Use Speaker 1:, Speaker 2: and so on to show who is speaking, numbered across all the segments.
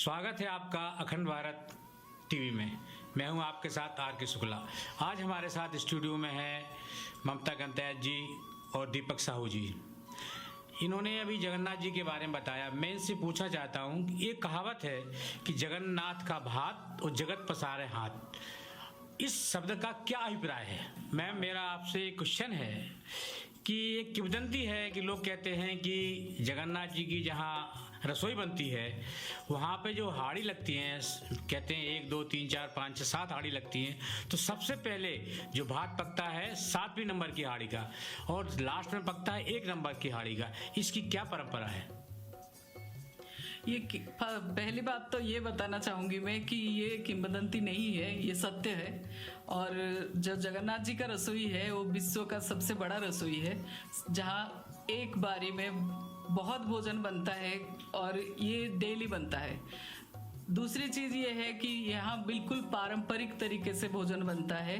Speaker 1: स्वागत है आपका अखंड भारत टीवी में। मैं हूं आपके साथ आर के शुक्ला। आज हमारे साथ स्टूडियो में है ममता गंतैत जी और दीपक साहू जी। इन्होंने अभी जगन्नाथ जी के बारे में बताया। मैं इनसे पूछना चाहता हूं, एक कहावत है कि जगन्नाथ का भात और जगत पसारे हाथ, इस शब्द का क्या अभिप्राय है? मैम, मेरा आपसे एक क्वेश्चन है कि एक किंवदंती है कि लोग कहते हैं कि जगन्नाथ जी की जहाँ रसोई बनती है वहाँ पे जो हाड़ी लगती हैं, कहते हैं 1 2 3 4 5 6 7 हाड़ी लगती हैं, तो सबसे पहले जो भात पकता है 7वीं नंबर की हाड़ी का और लास्ट में पकता है 1 नंबर की हाड़ी का। इसकी क्या परंपरा है?
Speaker 2: पहली बात तो ये बताना चाहूंगी मैं कि ये किंवदंती नहीं है, ये सत्य है। और जो जगन्नाथ जी का रसोई है वो विश्व का सबसे बड़ा रसोई है, जहाँ एक बारी में बहुत भोजन बनता है और ये डेली बनता है। दूसरी चीज़ ये है कि यहाँ बिल्कुल पारंपरिक तरीके से भोजन बनता है।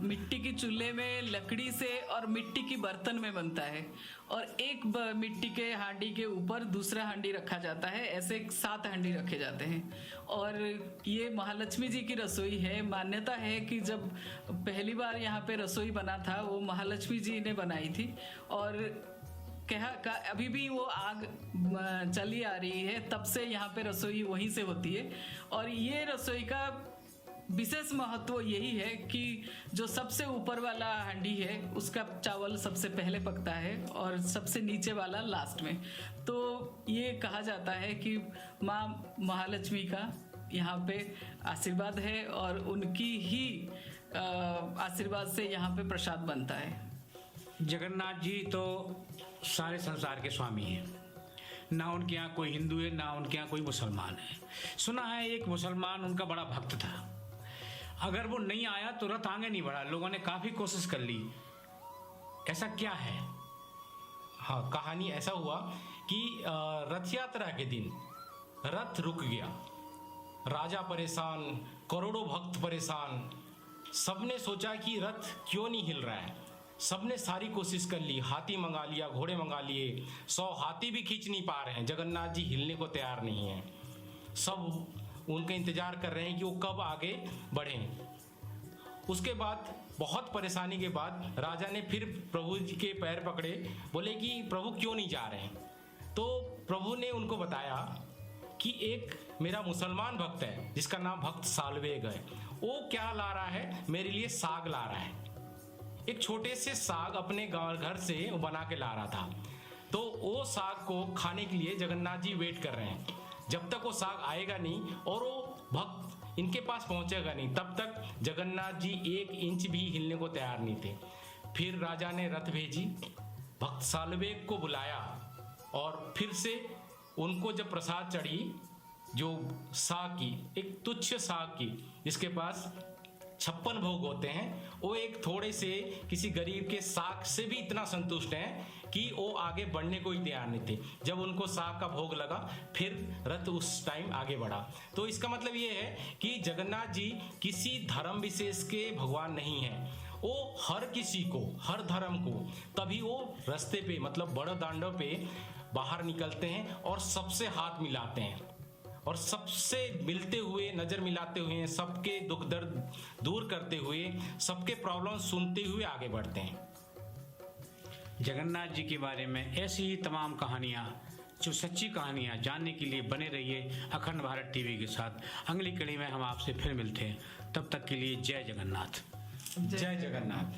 Speaker 2: मिट्टी की चूल्हे में लकड़ी से और मिट्टी की बर्तन में बनता है और एक मिट्टी के हांडी के ऊपर दूसरा हांडी रखा जाता है। ऐसे 7 हांडी रखे जाते हैं और ये महालक्ष्मी जी की रसोई है। मान्यता है कि जब पहली बार यहाँ पे रसोई बना था वो महालक्ष्मी जी ने बनाई थी और अभी भी वो आग चली आ रही है, तब से यहाँ पे रसोई वहीं से होती है। और ये रसोई का विशेष महत्व यही है कि जो सबसे ऊपर वाला हांडी है उसका चावल सबसे पहले पकता है और सबसे नीचे वाला लास्ट में। तो ये कहा जाता है कि माँ महालक्ष्मी का यहाँ पे आशीर्वाद है और उनकी ही आशीर्वाद से यहाँ पे प्रसाद बनता है।
Speaker 1: जगन्नाथ जी तो सारे संसार के स्वामी हैं, ना उनके यहाँ कोई हिंदू है ना उनके यहाँ कोई मुसलमान है। सुना है एक मुसलमान उनका बड़ा भक्त था, अगर वो नहीं आया तो रथ आगे नहीं बढ़ा। लोगों ने काफी कोशिश कर ली, ऐसा क्या है?
Speaker 3: हाँ, कहानी ऐसा हुआ कि रथ यात्रा के दिन रथ रुक गया। राजा परेशान, करोड़ों भक्त परेशान। सबने सोचा कि रथ क्यों नहीं हिल रहा है। सबने सारी कोशिश कर ली, हाथी मंगा लिया, घोड़े मंगा लिए, 100 हाथी भी खींच नहीं पा रहे हैं। जगन्नाथ जी हिलने को तैयार नहीं है। सब उनका इंतजार कर रहे हैं कि वो कब आगे बढ़ें। उसके बाद बहुत परेशानी के बाद राजा ने फिर प्रभु जी के पैर पकड़े, बोले कि प्रभु क्यों नहीं जा रहे हैं। तो प्रभु ने उनको बताया कि एक मेरा मुसलमान भक्त है जिसका नाम भक्त सालवेग है, वो क्या ला रहा है, मेरे लिए साग ला रहा है। एक छोटे से साग अपने घर से वो बना के ला रहा था। तो वो साग को खाने के लिए जगन्नाथ जी वेट कर रहे हैं। जब तक वो साग आएगा नहीं और वो भक्त इनके पास पहुंचेगा नहीं, तब तक जगन्नाथ जी 1 इंच भी हिलने को तैयार नहीं थे। फिर राजा ने रथ भेजी, भक्त सालवेग को बुलाया और फिर से उनको जब प्रसाद चढ़ी, जो साग की, एक तुच्छ साग की, जिसके पास 56 भोग होते हैं, वो एक थोड़े से किसी गरीब के साग से भी इतना संतुष्ट हैं कि वो आगे बढ़ने को ही तैयार नहीं थे। जब उनको साग का भोग लगा फिर रथ उस टाइम आगे बढ़ा। तो इसका मतलब ये है कि जगन्नाथ जी किसी धर्म विशेष के भगवान नहीं हैं। वो हर किसी को, हर धर्म को, तभी वो रास्ते पे मतलब बड़ दांडों पे बाहर निकलते हैं और सबसे हाथ मिलाते हैं और सबसे मिलते हुए, नजर मिलाते हुए, सबके दुख दर्द दूर करते हुए, सबके प्रॉब्लम सुनते हुए आगे बढ़ते हैं।
Speaker 1: जगन्नाथ जी के बारे में ऐसी ही तमाम कहानियाँ, जो सच्ची कहानियाँ जानने के लिए बने रहिए अखंड भारत टीवी के साथ। अगली कड़ी में हम आपसे फिर मिलते हैं, तब तक के लिए जय जगन्नाथ।
Speaker 3: जय जगन्नाथ।